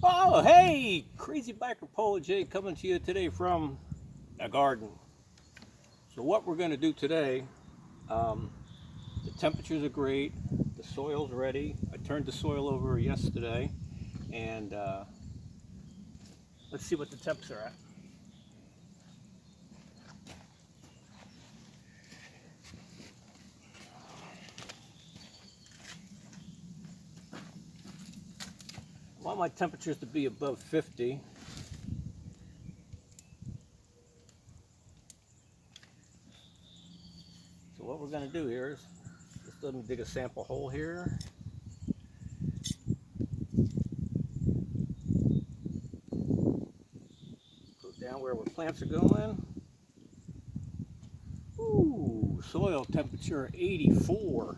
Oh, hey! Crazy Biker Polo J coming to you today from the garden. So what we're going to do today, um, the temperatures are great, the soil's ready. I turned the soil over yesterday, and let's see what the temps are at. I want my temperatures to be above 50. So what we're going to do here is, just let me dig a sample hole here. Go down where our plants are going. Ooh, soil temperature 84.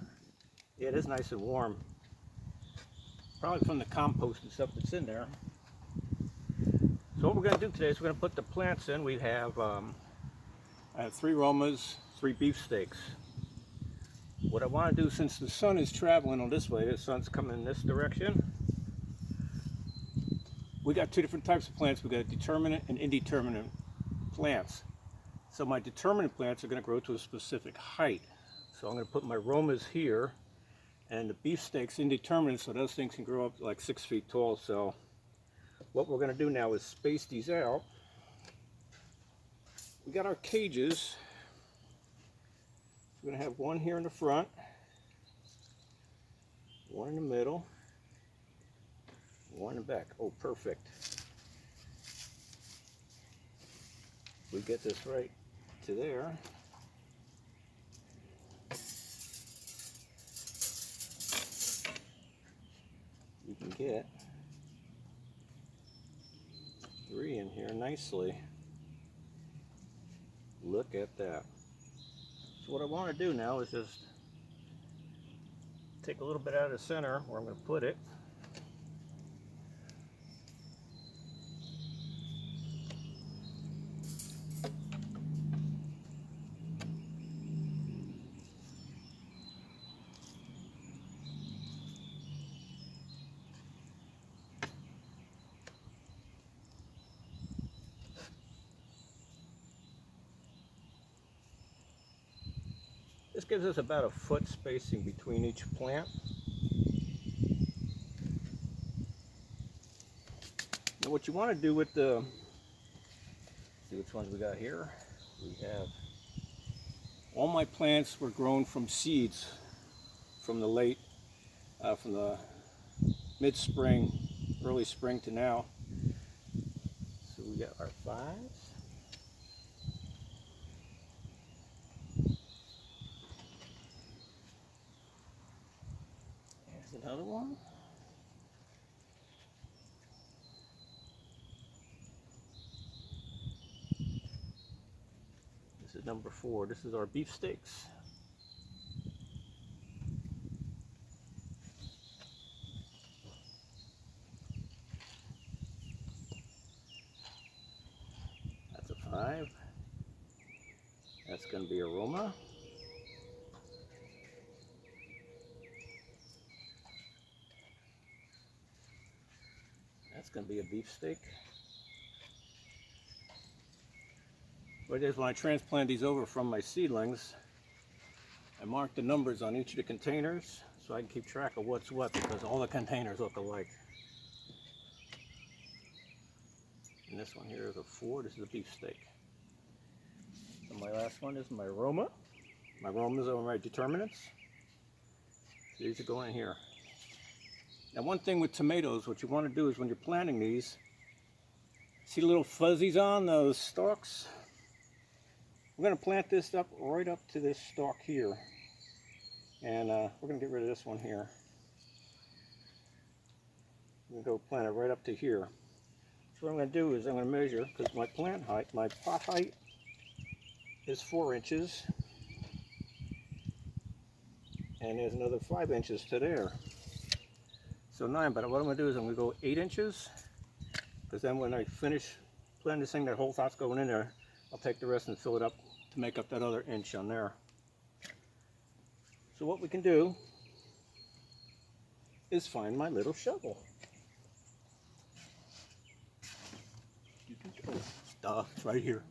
Yeah, it is nice and warm. Probably from the compost and stuff that's in there. So what we're going to do today is we're going to put the plants in. We have, I have 3 Romas, 3 beefsteaks. What I want to do, since the sun is traveling on this way, the sun's coming in this direction, we got 2 different types of plants. We got determinate and indeterminate plants. So my determinate plants are going to grow to a specific height. So I'm going to put my Romas here, and the beefsteaks indeterminate, so those things can grow up like 6 feet tall. So what we're going to do now is space these out. We got our cages. We're going to have one here in the front, one in the middle, one in the back. Oh, perfect. We get this right to there. We can get 3 in here nicely. Look at that. So what I want to do now is just take a little bit out of the center where I'm going to put it. This gives us about a foot spacing between each plant. Now what you want to do with the, see which ones we got here. We have, all my plants were grown from seeds from the mid-spring, early spring to now. So we got our 5s. There's another one. This is number 4. This is our beefsteaks. That's a 5. That's going to be a Roma. That's going to be a beefsteak. What it is, when I transplant these over from my seedlings, I mark the numbers on each of the containers so I can keep track of what's what, because all the containers look alike. And this one here is a 4. This is a beefsteak. And my last one is my Roma. My Romas are my determinants. These are going here. Now one thing with tomatoes, what you want to do is when you're planting these, see the little fuzzies on those stalks? We're going to plant this up right up to this stalk here. And we're going to get rid of this one here. I'm going to go plant it right up to here. So what I'm going to do is I'm going to measure, because my plant height, my pot height is 4 inches. And there's another 5 inches to there. So 9, but what I'm going to do is I'm going to go 8 inches. Because then when I finish planting this thing, that whole top's going in there, I'll take the rest and fill it up to make up that other inch on there. So what we can do is find my little shovel. Duh, it's right here.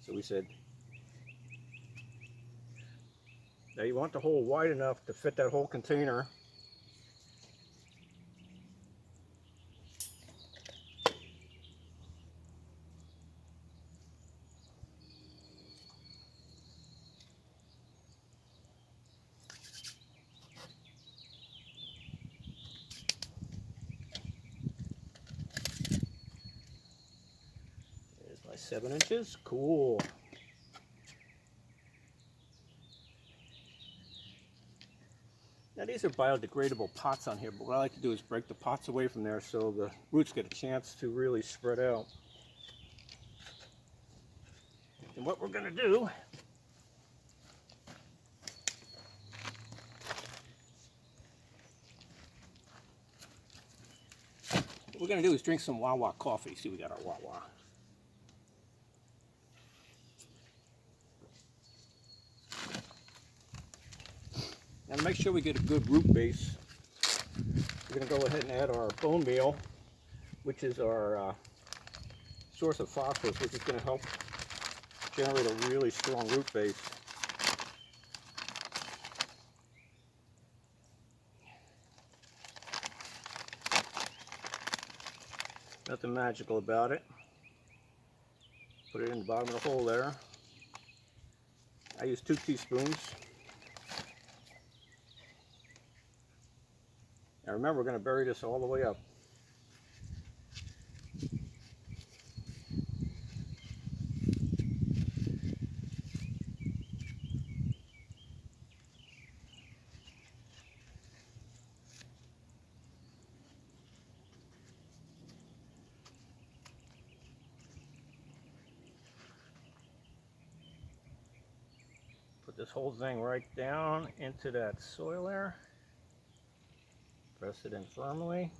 So we said, now you want the hole wide enough to fit that whole container. There's my 7 inches. Cool. Now these are biodegradable pots on here, but what I like to do is break the pots away from there so the roots get a chance to really spread out. And what we're going to do, is drink some WOOOHOO coffee. See, we got our WOOOHOO. Now to make sure we get a good root base, we're going to go ahead and add our bone meal, which is our source of phosphorus, which is going to help generate a really strong root base. Nothing magical about it. Put it in the bottom of the hole there. I use 2 teaspoons. Now remember, we're going to bury this all the way up. Put this whole thing right down into that soil there. Press it in firmly.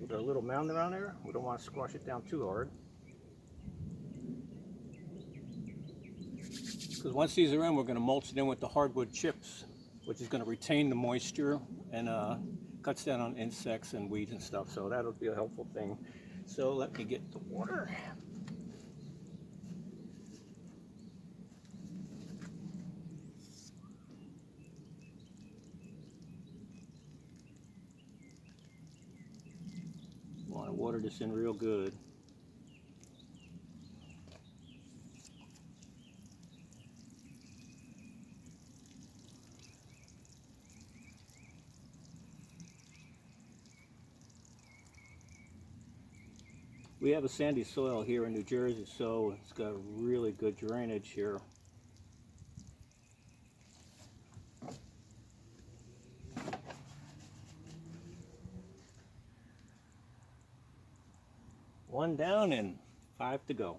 With a little mound around there, we don't want to squash it down too hard. Because once these are in, we're going to mulch it in with the hardwood chips, which is going to retain the moisture and cuts down on insects and weeds and stuff. So that'll be a helpful thing. So let me get the water. Want to water this in real good. We have a sandy soil here in New Jersey, so it's got really good drainage here. One down and 5 to go.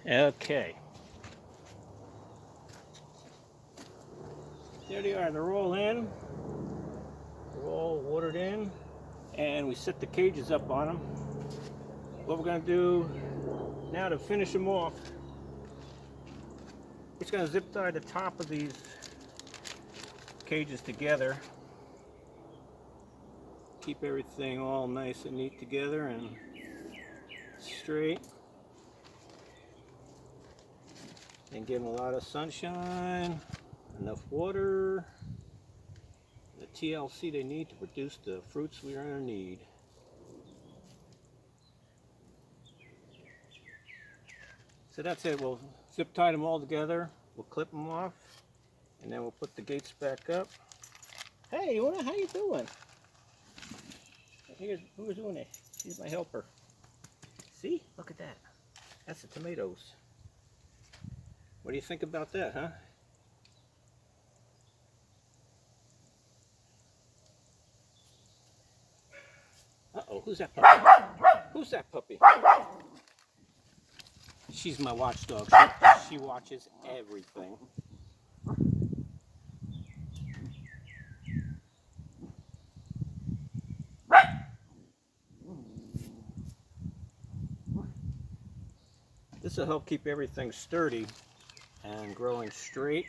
Okay. There they are, they're all in. They're all watered in. And we set the cages up on them. What we're going to do now to finish them off, we're just going to zip tie the top of these cages together. Keep everything all nice and neat together and straight. And give them a lot of sunshine, enough water, the TLC they need to produce the fruits we are going to need. So that's it. We'll zip tie them all together. We'll clip them off, and then we'll put the gates back up. Hey, Una, how you doing? Here's who's doing it. She's my helper. See? Look at that. That's the tomatoes. What do you think about that, huh? Uh-oh, who's that puppy? Who's that puppy? She's my watchdog. She watches everything. This will help keep everything sturdy and growing straight,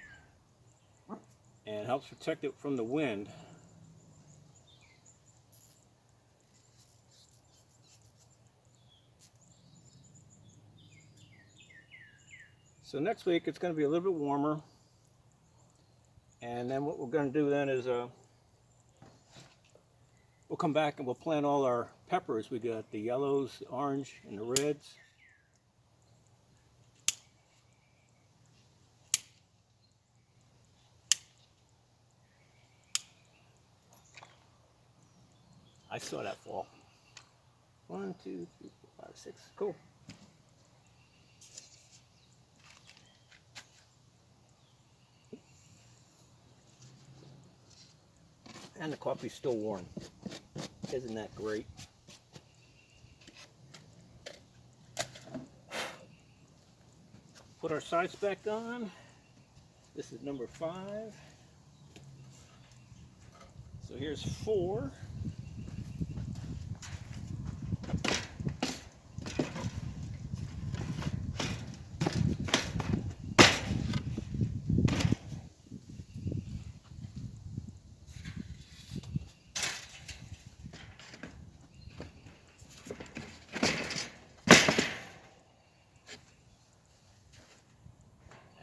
and helps protect it from the wind. So next week it's going to be a little bit warmer, and then what we're going to do then is we'll come back and we'll plant all our peppers. We got the yellows, the orange, and the reds. I saw that fall. 1, 2, 3, 4, 5, 6. Cool. And the coffee's still warm. Isn't that great? Put our sights back on. This is number 5. So here's 4.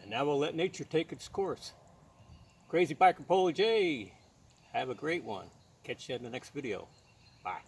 Now we'll let nature take its course. Crazy Biker Polo J, have a great one. Catch you in the next video. Bye.